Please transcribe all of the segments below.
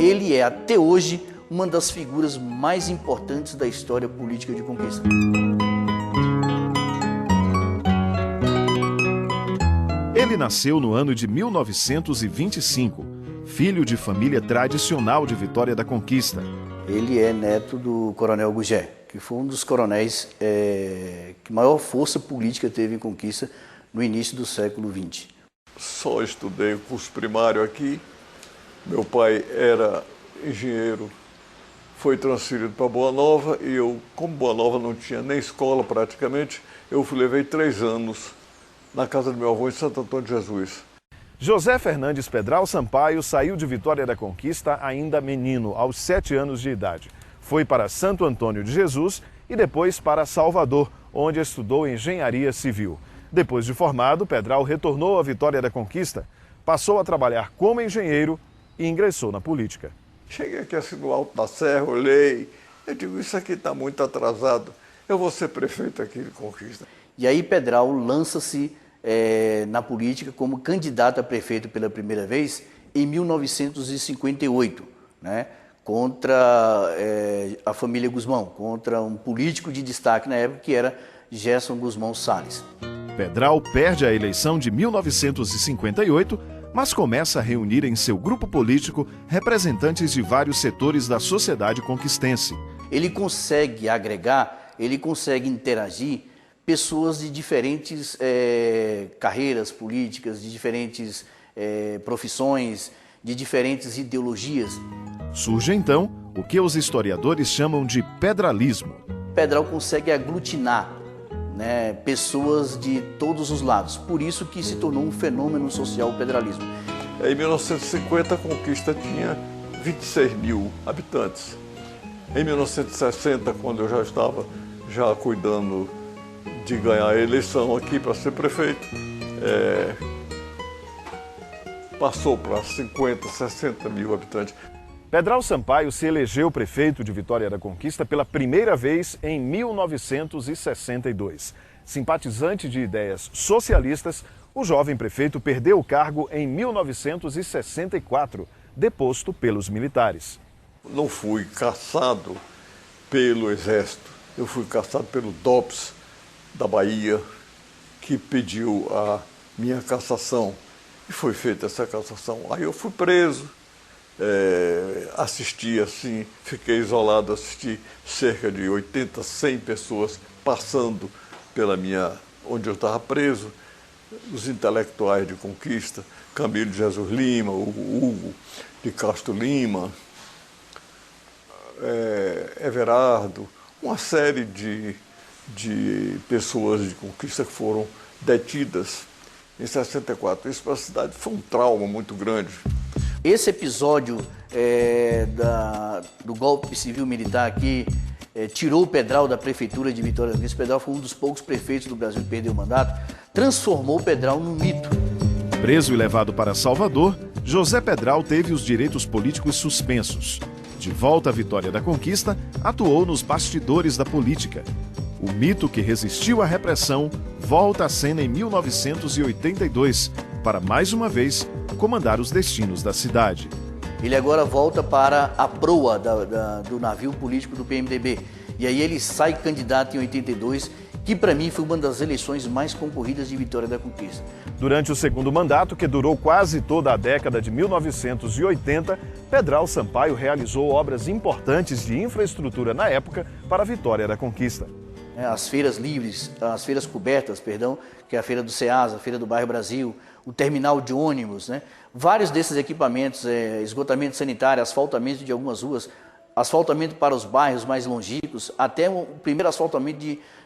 Ele é, até hoje, uma das figuras mais importantes da história política de Conquista. Ele nasceu no ano de 1925, filho de família tradicional de Vitória da Conquista. Ele é neto do Coronel Gugé, que foi um dos coronéis que maior força política teve em Conquista no início do século XX. Só estudei o curso primário aqui. Meu pai era engenheiro, foi transferido para Boa Nova e eu, como Boa Nova não tinha nem escola praticamente, eu levei 3 anos na casa do meu avô em Santo Antônio de Jesus. José Fernandes Pedral Sampaio saiu de Vitória da Conquista ainda menino, aos 7 anos de idade. Foi para Santo Antônio de Jesus e depois para Salvador, onde estudou engenharia civil. Depois de formado, Pedral retornou à Vitória da Conquista, passou a trabalhar como engenheiro e ingressou na política. Cheguei aqui assim no alto da serra, olhei, eu digo, isso aqui está muito atrasado, eu vou ser prefeito aqui de Conquista. E aí Pedral lança-se na política como candidato a prefeito pela primeira vez em 1958, né? Contra a família Guzmão, contra um político de destaque na época que era Gerson Guzmão Salles. Pedral perde a eleição de 1958, mas começa a reunir em seu grupo político representantes de vários setores da sociedade conquistense. Ele consegue agregar, ele consegue interagir pessoas de diferentes carreiras políticas, de diferentes profissões, de diferentes ideologias. Surge então o que os historiadores chamam de pedralismo. Pedral consegue aglutinar, né, pessoas de todos os lados, por isso que se tornou um fenômeno social o pedralismo. Em 1950 a Conquista tinha 26 mil habitantes. Em 1960, quando eu já estava cuidando de ganhar a eleição aqui para ser prefeito, passou para 50, 60 mil habitantes. Pedral Sampaio se elegeu prefeito de Vitória da Conquista pela primeira vez em 1962. Simpatizante de ideias socialistas, o jovem prefeito perdeu o cargo em 1964, deposto pelos militares. Não fui caçado pelo Exército, eu fui caçado pelo DOPS da Bahia, que pediu a minha cassação. E foi feita essa cassação. Aí eu fui preso. Assisti assim, fiquei isolado, assisti cerca de 80, 100 pessoas passando pela onde eu estava preso, os intelectuais de Conquista, Camilo de Jesus Lima, o Hugo de Castro Lima, Everardo, uma série de pessoas de Conquista que foram detidas em 64. Isso para a cidade foi um trauma muito grande. Esse episódio do golpe civil-militar que tirou o Pedral da prefeitura de Vitória da Conquista, Pedral foi um dos poucos prefeitos do Brasil que perdeu o mandato, transformou o Pedral num mito. Preso e levado para Salvador, José Pedral teve os direitos políticos suspensos. De volta à Vitória da Conquista, atuou nos bastidores da política. O mito que resistiu à repressão volta à cena em 1982, para mais uma vez comandar os destinos da cidade. Ele agora volta para a proa do navio político do PMDB. E aí ele sai candidato em 82, que para mim foi uma das eleições mais concorridas de Vitória da Conquista. Durante o segundo mandato, que durou quase toda a década de 1980, Pedral Sampaio realizou obras importantes de infraestrutura na época para a Vitória da Conquista. As feiras livres, as feiras cobertas, perdão, que é a Feira do Ceasa, a Feira do Bairro Brasil, o terminal de ônibus, né? Vários desses equipamentos, esgotamento sanitário, asfaltamento de algumas ruas, asfaltamento para os bairros mais longínquos, até o primeiro asfaltamento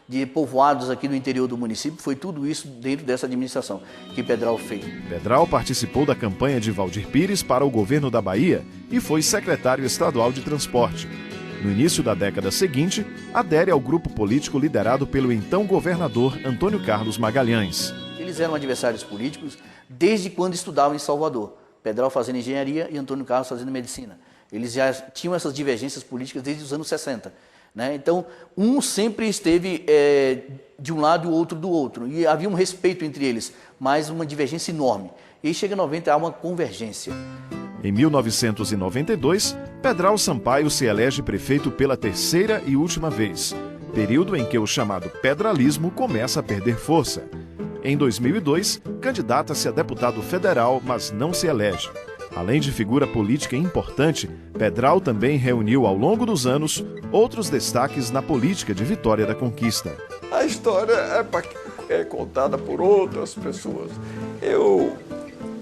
de povoados aqui no interior do município, foi tudo isso dentro dessa administração que Pedral fez. Pedral participou da campanha de Valdir Pires para o governo da Bahia e foi secretário estadual de transporte. No início da década seguinte, adere ao grupo político liderado pelo então governador Antônio Carlos Magalhães. Eles eram adversários políticos desde quando estudavam em Salvador. Pedral fazendo engenharia e Antônio Carlos fazendo medicina. Eles já tinham essas divergências políticas desde os anos 60. Né? Então, um sempre esteve de um lado e o outro do outro. E havia um respeito entre eles, mas uma divergência enorme. E aí chega em 90, há uma convergência. Em 1992, Pedral Sampaio se elege prefeito pela terceira e última vez, período em que o chamado pedralismo começa a perder força. Em 2002, candidata-se a deputado federal, mas não se elege. Além de figura política importante, Pedral também reuniu ao longo dos anos outros destaques na política de Vitória da Conquista. A história é contada por outras pessoas. Eu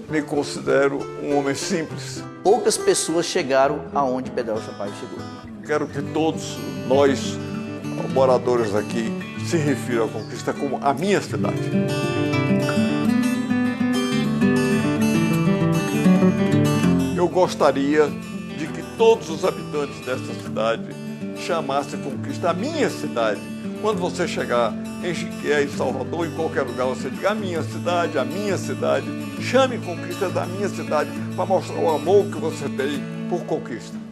me considero um homem simples. Poucas pessoas chegaram aonde Pedral Sampaio chegou. Quero que todos nós, moradores aqui, se refiram à Conquista como a minha cidade. Eu gostaria de que todos os habitantes desta cidade chamassem Conquista a minha cidade. Quando você chegar em Jiquié, em Salvador, em qualquer lugar, você diga a minha cidade, chame Conquista da minha cidade para mostrar o amor que você tem por Conquista.